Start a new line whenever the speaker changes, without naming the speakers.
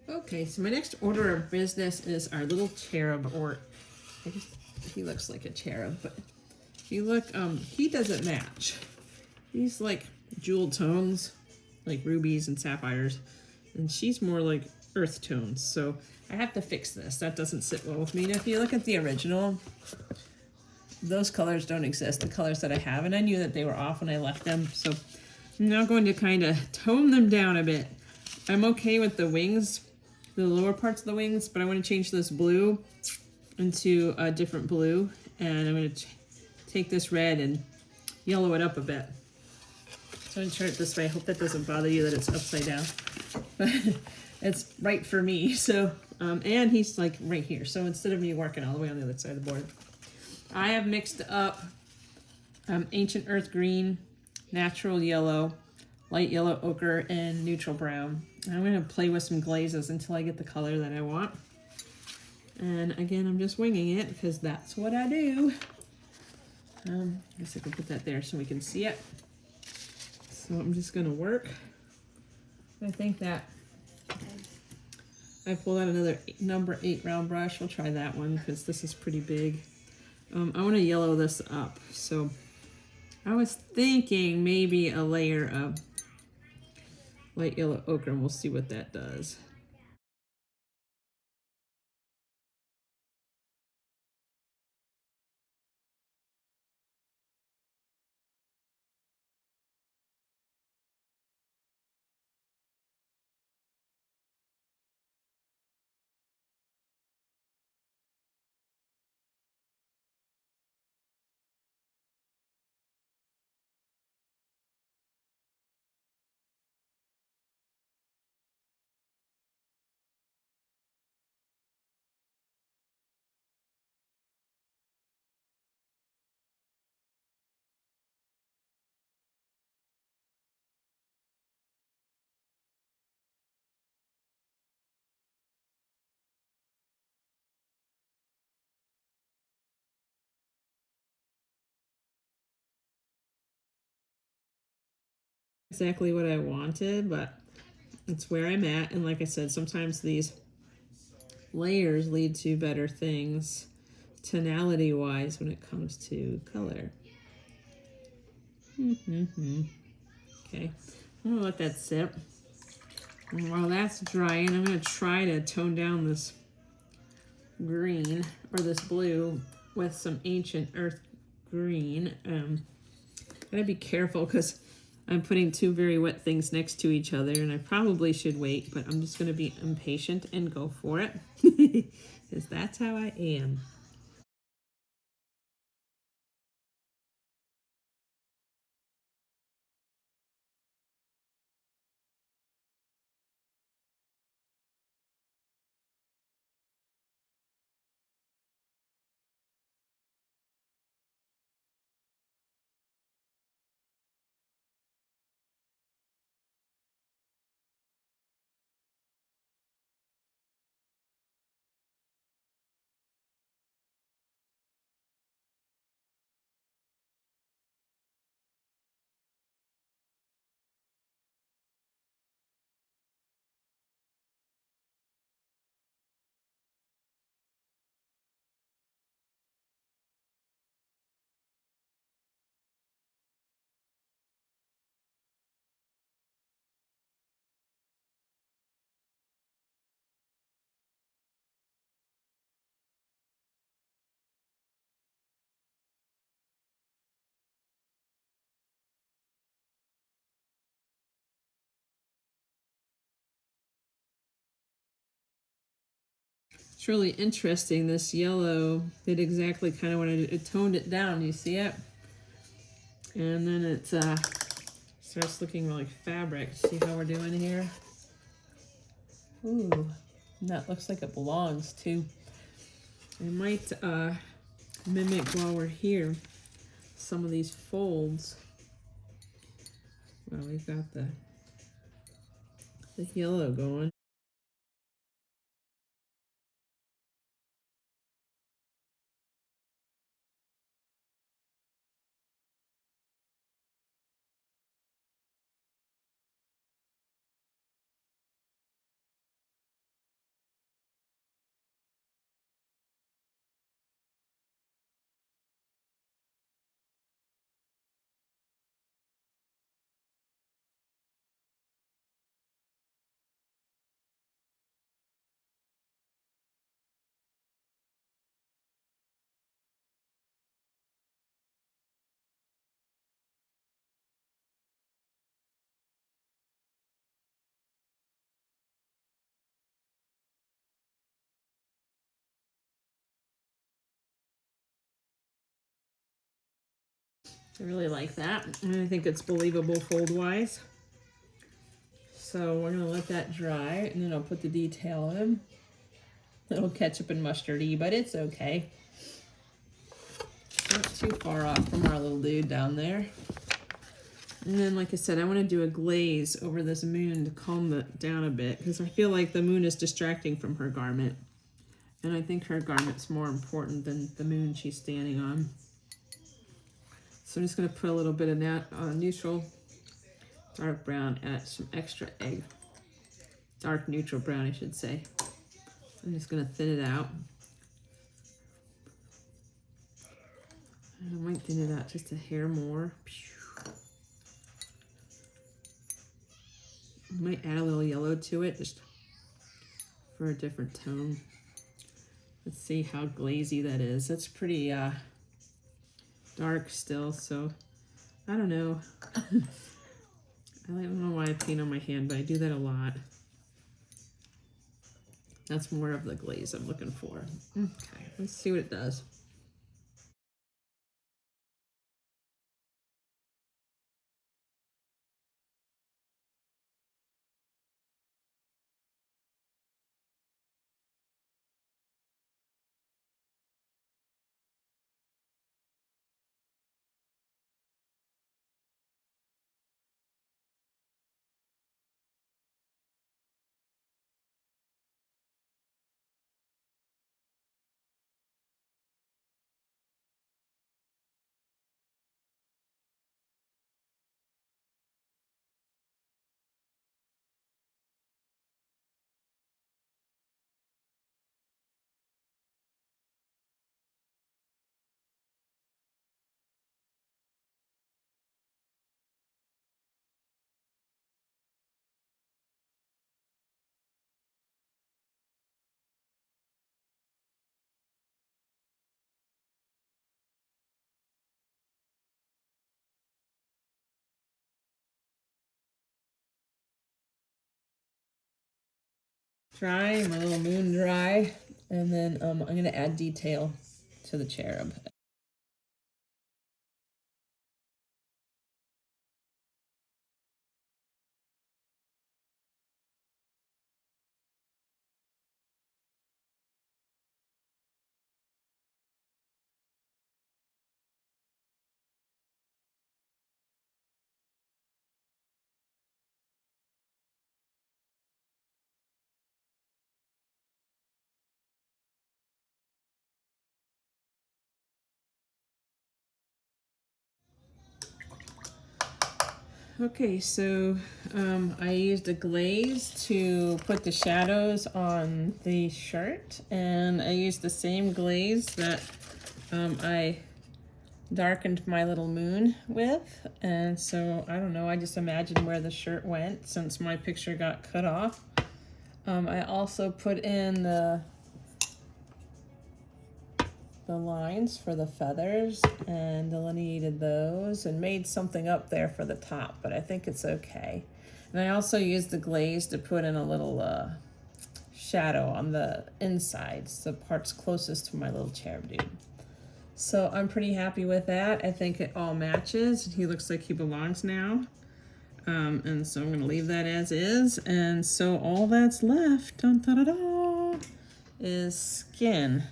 Okay, so my next order of business is our little cherub, or I guess he looks like a cherub, but if you look, he doesn't match. He's like jewel tones, like rubies and sapphires, and she's more like earth tones. So I have to fix this. That doesn't sit well with me. And if you look at the original, those colors don't exist, the colors that I have, and I knew that they were off when I left them. So I'm now going to kind of tone them down a bit. I'm okay with the wings, the lower parts of the wings, but I want to change this blue into a different blue, and I'm going to take this red and yellow it up a bit. So I'm going to turn it this way. I hope that doesn't bother you that it's upside down, but it's right for me. So, and he's like right here. So instead of me working all the way on the other side of the board, I have mixed up ancient earth green, natural yellow, light yellow ochre, and neutral brown. I'm going to play with some glazes until I get the color that I want. And again, I'm just winging it because that's what I do. I guess I can put that there so we can see it. So I'm just going to work. I think that I pulled out another number 8 round brush. We'll try that one because this is pretty big. I want to yellow this up. So I was thinking maybe a layer of light yellow ochre, and we'll see what that does. Exactly what I wanted, but it's where I'm at. And like I said, sometimes these layers lead to better things tonality wise when it comes to color. Okay, I'm gonna let that sit. And while that's drying, I'm gonna try to tone down this green or this blue with some ancient earth green. Gotta be careful because I'm putting two very wet things next to each other, and I probably should wait, but I'm just gonna be impatient and go for it because that's how I am. It's really interesting. This yellow did exactly kind of what it toned it down. You see it? And then it starts looking like fabric. See how we're doing here? Ooh, and that looks like it belongs too. I might mimic while we're here some of these folds. Well, we've got the yellow going. I really like that. And I think it's believable fold-wise. So we're gonna let that dry, and then I'll put the detail in. Little ketchup and mustardy, but it's okay. Not too far off from our little dude down there. And then, like I said, I want to do a glaze over this moon to calm it down a bit, because I feel like the moon is distracting from her garment. And I think her garment's more important than the moon she's standing on. So I'm just going to put a little bit of that neutral dark brown, add some extra egg. Dark neutral brown, I should say. I'm just going to thin it out. I might thin it out just a hair more. I might add a little yellow to it just for a different tone. Let's see how glazy that is. That's pretty dark still, so I don't know. I don't know why I paint on my hand, but I do that a lot. That's more of the glaze I'm looking for. Okay, let's see what it does. Dry, my little moon dry, and then I'm gonna add detail to the cherub. Okay, so I used a glaze to put the shadows on the shirt, and I used the same glaze that I darkened my little moon with. And so I don't know, I just imagined where the shirt went since my picture got cut off. I also put in the lines for the feathers and delineated those and made something up there for the top, but I think it's okay. And I also used the glaze to put in a little shadow on the insides, the parts closest to my little cherub dude. So I'm pretty happy with that. I think it all matches. He looks like he belongs now. And so I'm gonna leave that as is. And so all that's left, dun, dun, dun, dun, is skin.